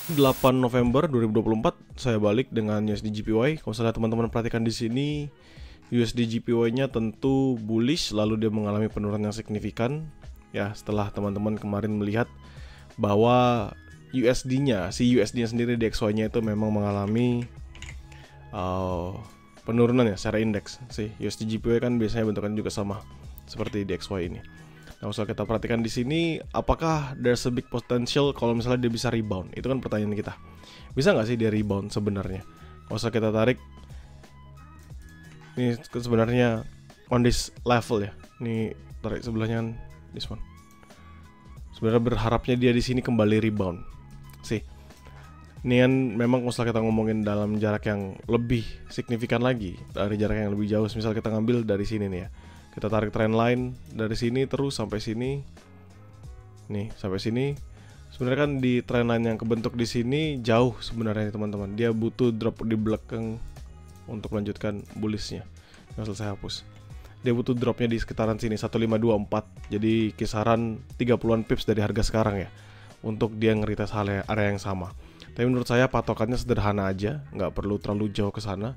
8 November 2024 saya balik dengan USD JPY. Kalau misalnya teman-teman perhatikan di sini, USD JPY-nya tentu bullish, lalu dia mengalami penurunan yang signifikan. Ya, setelah teman-teman kemarin melihat bahwa USD-nya, si USD-nya sendiri DXY-nya itu memang mengalami penurunan ya secara indeks. Si USD JPY kan biasanya bentukannya juga sama seperti DXY ini. Nah, usah kita perhatikan di sini, apakah there's a big potential kalau misalnya dia bisa rebound? Itu kan pertanyaan kita. Bisa nggak sih dia rebound sebenarnya? Kalau usah kita tarik, ini sebenarnya on this level ya. Ini tarik sebelahnya kan, this one. Sebenarnya berharapnya dia di sini kembali rebound. Sih. Ini kan memang kalau kita ngomongin dalam jarak yang lebih signifikan lagi, dari jarak yang lebih jauh. Misal kita ngambil dari sini nih ya. Kita tarik trend line dari sini terus sampai sini. Nih, sampai sini. Sebenarnya kan di trend line yang kebentuk di sini jauh sebenarnya teman-teman. Dia butuh drop di belakang untuk melanjutkan bullishnya. Yang selesai hapus. Dia butuh dropnya di sekitaran sini 1524. Jadi kisaran 30-an pips dari harga sekarang ya. Untuk dia nge-retest area yang sama. Tapi menurut saya patokannya sederhana aja, nggak perlu terlalu jauh ke sana.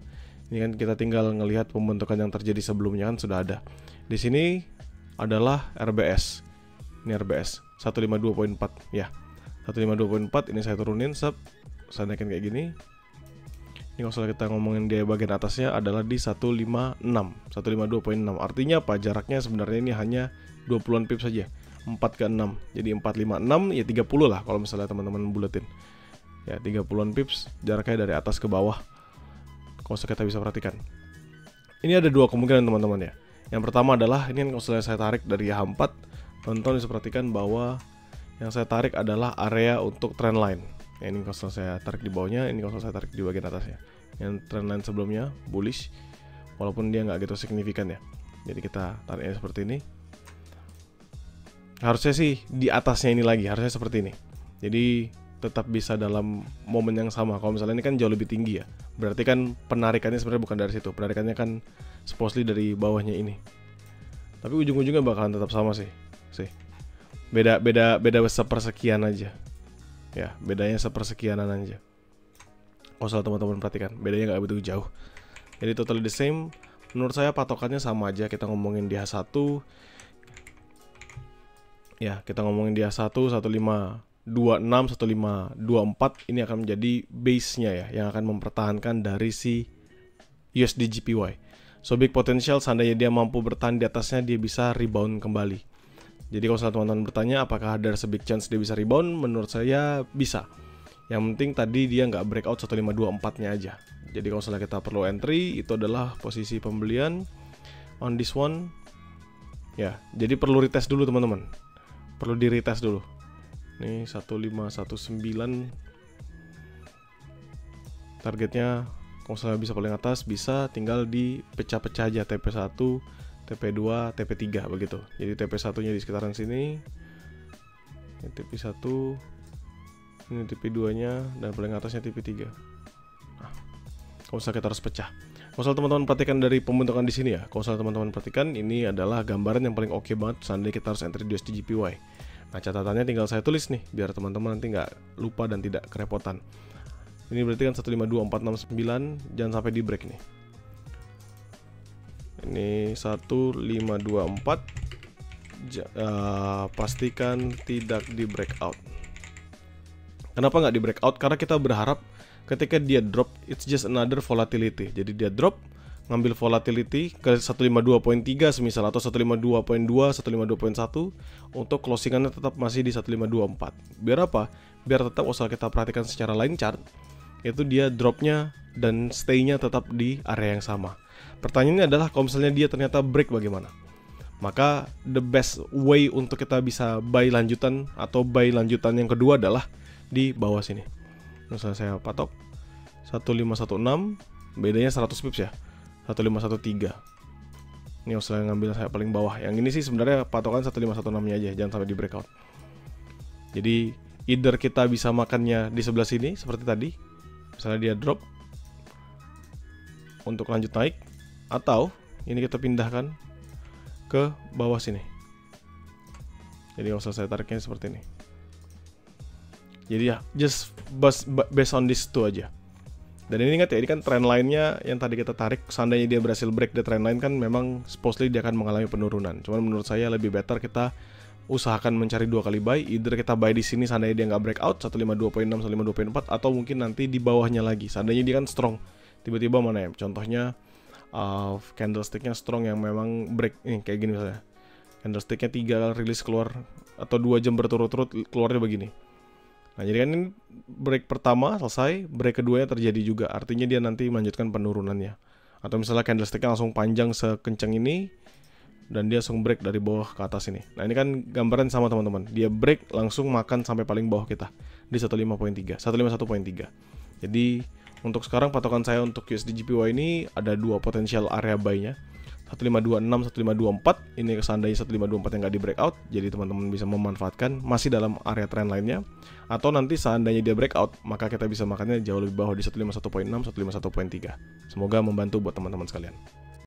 Ini kan kita tinggal ngelihat pembentukan yang terjadi sebelumnya kan sudah ada. Di sini adalah RBS. Ini RBS 152.4 ya. 152.4 ini saya turunin, saya naikin kayak gini. Ini kalau kita ngomongin di bagian atasnya adalah di 156, 152.6. Artinya apa? Jaraknya sebenarnya ini hanya 20-an pips saja. 4 ke 6. Jadi 456 ya 30 lah kalau misalnya teman-teman buletin. Ya 30-an pips jaraknya dari atas ke bawah. Kalau kita bisa perhatikan. Ini ada dua kemungkinan teman-teman ya. Yang pertama adalah ini kalau saya tarik dari H4, teman-teman bisa perhatikan bahwa yang saya tarik adalah area untuk trend line. Ya, ini kalau saya tarik di bawahnya, ini kalau saya tarik di bagian atasnya. Yang trend line sebelumnya bullish, walaupun dia nggak gitu signifikan ya. Jadi kita tariknya seperti ini. Harusnya sih di atasnya ini lagi, harusnya seperti ini. Jadi tetap bisa dalam momen yang sama. Kalau misalnya ini kan jauh lebih tinggi ya, berarti kan penarikannya sebenarnya bukan dari situ, penarikannya kan supposedly dari bawahnya ini. Tapi ujung-ujungnya bakalan tetap sama sih. Beda sepersekian aja. Ya, bedanya sepersekianan aja. Kalau teman-teman perhatikan, bedanya nggak begitu jauh. Jadi totally the same. Menurut saya patokannya sama aja. Kita ngomongin di H1. Ya, kita ngomongin di H1 1526, 1524 ini akan menjadi base-nya ya, yang akan mempertahankan dari si USD JPY. So big potential, seandainya dia mampu bertahan di atasnya, dia bisa rebound kembali. Jadi kalau teman-teman bertanya apakah ada big chance dia bisa rebound, menurut saya bisa. Yang penting tadi dia nggak breakout 1524-nya aja. Jadi kalau kita perlu entry, itu adalah posisi pembelian on this one. Ya, jadi perlu retest dulu teman-teman. Perlu di retest dulu. Ini 1519 targetnya. Kalau misalnya bisa paling atas, bisa tinggal di pecah-pecah aja TP1, TP2, TP3 begitu. Jadi TP1 nya di sekitaran sini, ini TP1, ini TP2 nya, dan paling atasnya TP3. Nah, kalau misalnya kita harus pecah. Kalau teman-teman perhatikan dari pembentukan di sini ya, kalau teman-teman perhatikan ini adalah gambaran yang paling oke banget seandainya kita harus entry di USD JPY. Nah, catatannya tinggal saya tulis nih biar teman-teman nanti nggak lupa dan tidak kerepotan. Ini berarti kan 152469, jangan sampai di break nih. Ini 1524, pastikan tidak di breakout. Kenapa nggak di breakout? Karena kita berharap ketika dia drop, it's just another volatility. Jadi dia drop, ngambil volatility ke 152.3 semisal, atau 152.2, 152.1 untuk closingannya tetap masih di 1524. Biar apa? Biar tetap usah kita perhatikan secara line chart, itu dia dropnya dan stay-nya tetap di area yang sama. Pertanyaannya adalah kalau misalnya dia ternyata break bagaimana? Maka the best way untuk kita bisa buy lanjutan atau buy lanjutan yang kedua adalah di bawah sini. Misalnya saya patok 1516, bedanya 100 pips ya. 1513. Ini usah ngambil saya paling bawah. Yang ini sih sebenarnya patokan 1516-nya aja, jangan sampai di breakout. Jadi either kita bisa makannya di sebelah sini seperti tadi, misalnya dia drop untuk lanjut naik, atau ini kita pindahkan ke bawah sini. Jadi kalau saya tariknya seperti ini. Jadi ya just based on this two aja. Dan ini ingat ya, ini kan trend line-nya yang tadi kita tarik, seandainya dia berhasil break the trend line kan memang supposedly dia akan mengalami penurunan. Cuman menurut saya lebih better kita usahakan mencari 2 kali buy, either kita buy di sini seandainya dia nggak breakout 152.6, 152.4, atau mungkin nanti di bawahnya lagi seandainya dia kan strong. Tiba-tiba mana ya? Contohnya candlestick-nya strong yang memang break nih kayak gini misalnya. Candlestick-nya 3 rilis keluar atau 2 jam berturut-turut keluarnya begini. Nah, jadi kan ini break pertama selesai, break keduanya terjadi juga. Artinya dia nanti melanjutkan penurunannya. Atau misalnya candlestick-nya langsung panjang sekencang ini dan dia langsung break dari bawah ke atas ini. Nah, ini kan gambaran sama teman-teman. Dia break langsung makan sampai paling bawah kita di 151.3. Jadi untuk sekarang patokan saya untuk USD JPY ini ada 2 potensial area buy-nya. 152.6, 152.4. Ini seandainya 152.4 yang nggak di breakout, jadi teman-teman bisa memanfaatkan masih dalam area trend lainnya. Atau nanti seandainya dia breakout, maka kita bisa makannya jauh lebih bawah di 151.6, 151.3. Semoga membantu buat teman-teman sekalian.